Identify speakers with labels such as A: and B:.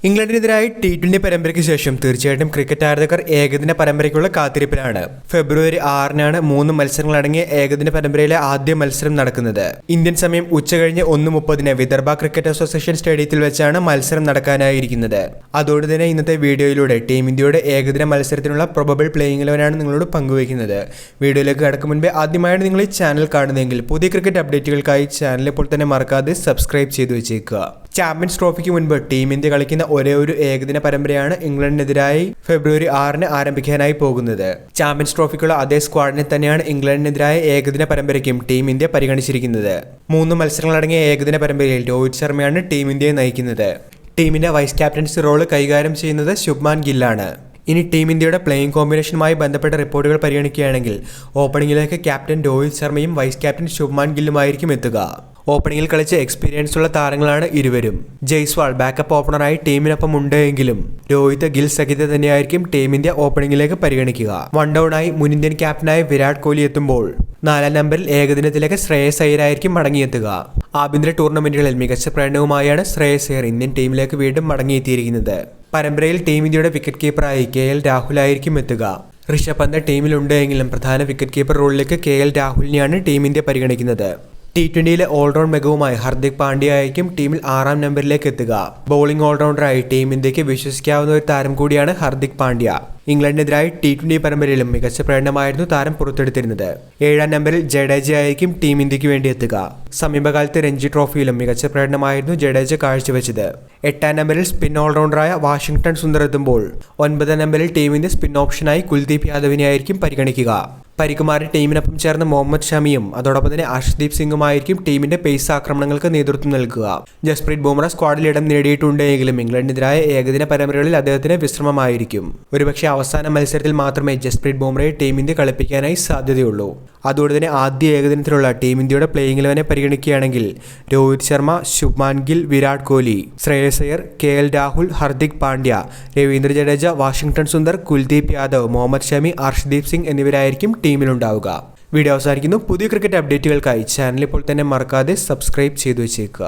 A: ഇംഗ്ലണ്ടിനെതിരായി T20 പരമ്പരയ്ക്ക് ശേഷം തീർച്ചയായിട്ടും ക്രിക്കറ്റ് ആരാധകർ ഏകദിന പരമ്പരയ്ക്കുള്ള കാത്തിരിപ്പിലാണ്. ഫെബ്രുവരി 6-നാണ് 3 മത്സരങ്ങളടങ്ങിയ ഏകദിന പരമ്പരയിലെ ആദ്യ മത്സരം നടക്കുന്നത്. ഇന്ത്യൻ സമയം ഉച്ചകഴിഞ്ഞ് 1:30 വിദർഭ ക്രിക്കറ്റ് അസോസിയേഷൻ സ്റ്റേഡിയത്തിൽ വെച്ചാണ് മത്സരം നടക്കാനായിരിക്കുന്നത്. അതോടെ തന്നെ ഇന്നത്തെ വീഡിയോയിലൂടെ ടീം ഇന്ത്യയുടെ ഏകദിന മത്സരത്തിനുള്ള പ്രൊബബിൾ പ്ലേയിങ് 11 നിങ്ങളോട് പങ്കുവയ്ക്കുന്നത്. വീഡിയോയിലേക്ക് കടക്കും മുൻപേ ആദ്യമായാണ് നിങ്ങൾ ഈ ചാനൽ കാണുന്നതെങ്കിൽ പുതിയ ക്രിക്കറ്റ് അപ്ഡേറ്റുകൾക്കായി ചാനൽ ഇപ്പോൾ തന്നെ മറക്കാതെ സബ്സ്ക്രൈബ് ചെയ്തു വെച്ചേക്കുക. ചാമ്പ്യൻസ് ട്രോഫിക്ക് മുൻപ് ടീം ഇന്ത്യ കളിക്കുന്ന ഒരേ ഒരു ഏകദിന പരമ്പരയാണ് ഇംഗ്ലണ്ടിനെതിരായി ഫെബ്രുവരി 6-ന് ആരംഭിക്കാനായി പോകുന്നത്. ചാമ്പ്യൻസ് ട്രോഫിക്കുള്ള അതേ സ്ക്വാഡിനെ തന്നെയാണ് ഇംഗ്ലണ്ടിനെതിരായ ഏകദിന പരമ്പരയ്ക്കും ടീം ഇന്ത്യ പരിഗണിച്ചിരിക്കുന്നത്. 3 മത്സരങ്ങളടങ്ങിയ ഏകദിന പരമ്പരയിൽ രോഹിത് ശർമ്മയാണ് ടീം ഇന്ത്യയെ നയിക്കുന്നത്. ടീമിന്റെ വൈസ് ക്യാപ്റ്റൻസി റോള് കൈകാര്യം ചെയ്യുന്നത് ശുഭ്മാൻ ഗില്ലാണ്. ഇനി ടീം ഇന്ത്യയുടെ പ്ലേയിങ് കോമ്പിനേഷനുമായി ബന്ധപ്പെട്ട റിപ്പോർട്ടുകൾ പരിഗണിക്കുകയാണെങ്കിൽ ഓപ്പണിംഗിലേക്ക് ക്യാപ്റ്റൻ രോഹിത് ശർമ്മയും വൈസ് ക്യാപ്റ്റൻ ശുഭ്മാൻ ഗില്ലുമായിരിക്കും എത്തുക. ഓപ്പണിംഗിൽ കളിച്ച എക്സ്പീരിയൻസ് ഉള്ള താരങ്ങളാണ് ഇരുവരും. ജയ്സ്വാൾ ബാക്കപ്പ് ഓപ്പണറായി ടീമിനൊപ്പം ഉണ്ടെങ്കിലും രോഹിത് ഗിൽ സഹിത തന്നെയായിരിക്കും ടീം ഇന്ത്യ ഓപ്പണിംഗിലേക്ക് പരിഗണിക്കുക. വൺ ഡൗണായി മുൻ ഇന്ത്യൻ ക്യാപ്റ്റനായ വിരാട് കോഹ്ലി എത്തുമ്പോൾ 4-ാം നമ്പറിൽ ഏകദിനത്തിലേക്ക് ശ്രേയസ് അയ്യരായിരിക്കും മടങ്ങിയെത്തുക. ആഭ്യന്തര ടൂർണമെന്റുകളിൽ മികച്ച പ്രകടനവുമായാണ് ശ്രേയസ് അയ്യർ ഇന്ത്യൻ ടീമിലേക്ക് വീണ്ടും മടങ്ങിയെത്തിയിരിക്കുന്നത്. പരമ്പരയിൽ ടീം ഇന്ത്യയുടെ വിക്കറ്റ് കീപ്പറായി KL രാഹുലായിരിക്കും എത്തുക. ഋഷഭ് പന്ത് ടീമിലുണ്ടെങ്കിലും പ്രധാന വിക്കറ്റ് കീപ്പർ റോളിലേക്ക് KL രാഹുലിനെയാണ് ടീം ഇന്ത്യ പരിഗണിക്കുന്നത്. T20-യിലെ ഓൾറൗണ്ട് മികവുമായി ഹർദിക് പാണ്ഡ്യ ആയിരിക്കും ടീമിൽ 6-ാം നമ്പറിലേക്ക് എത്തുക. ബൗളിംഗ് ഓൾറൗണ്ടറായി ടീം ഇന്ത്യക്ക് വിശ്വസിക്കാവുന്ന ഒരു താരം കൂടിയാണ് ഹർദിക് പാണ്ഡ്യ. ഇംഗ്ലണ്ടിനെതിരായി T20 പരമ്പരയിലും മികച്ച പ്രകടനമായിരുന്നു താരം പുറത്തെടുത്തിരുന്നത്. 7-ാം നമ്പറിൽ ജഡേജ ആയിരിക്കും ടീം ഇന്ത്യക്ക് വേണ്ടി എത്തുക. സമീപകാലത്ത് രഞ്ജി ട്രോഫിയിലും മികച്ച പ്രകടനമായിരുന്നു ജഡേജ കാഴ്ചവെച്ചത്. 8-ാം നമ്പറിൽ സ്പിൻ ഓൾറൗണ്ടറായ വാഷിംഗ്ടൺ സുന്ദർ എത്തുമ്പോൾ 9-ാം നമ്പറിൽ ടീം ഇന്ത്യ സ്പിൻ ഓപ്ഷനായി കുൽദീപ് യാദവിനെ ആയിരിക്കും പരിഗണിക്കുക. പരിക്കുമാറി ടീമിനൊപ്പം ചേർന്ന മുഹമ്മദ് ഷമിയും അതോടൊപ്പം തന്നെ അർഷ്ദീപ് സിംഗുമായിരിക്കും ടീമിന്റെ പേസ് ആക്രമണങ്ങൾക്ക് നേതൃത്വം നൽകുക. ജസ്പ്രീത് ബുംറ സ്ക്വാഡിൽ ഇടം നേടിയിട്ടുണ്ടെങ്കിലും ഇംഗ്ലണ്ടിനെതിരായ ഏകദിന പരമ്പരകളിൽ അദ്ദേഹത്തിന് വിശ്രമമായിരിക്കും. ഒരുപക്ഷെ അവസാന മത്സരത്തിൽ മാത്രമേ ജസ്പ്രീത് ബുംറയെ ടീം ഇന്ത്യ കളിപ്പിക്കാനായി സാധ്യതയുള്ളൂ. അതുകൊണ്ട് തന്നെ ആദ്യ ഏകദിനത്തിലുള്ള ടീം ഇന്ത്യയുടെ പ്ലേയിങ് 11 പരിഗണിക്കുകയാണെങ്കിൽ രോഹിത് ശർമ്മ, ശുഭ്മാൻ ഗിൽ, വിരാട് കോഹ്ലി, ശ്രേയസ് അയ്യർ, KL രാഹുൽ, ഹർദിക് പാണ്ഡ്യ, രവീന്ദ്ര ജഡേജ, വാഷിംഗ്ടൺ സുന്ദർ, കുൽദീപ് യാദവ്, മുഹമ്മദ് ഷമി, അർഷ്ദീപ് സിംഗ് എന്നിവരായിരിക്കും ടീമിലുണ്ടാവുക. വീഡിയോ അവസാനിക്കുന്നു. പുതിയ ക്രിക്കറ്റ് അപ്ഡേറ്റുകൾക്കായി ചാനൽ ഇപ്പോൾ തന്നെ മറക്കാതെ സബ്സ്ക്രൈബ് ചെയ്തു വെച്ചേക്കുക.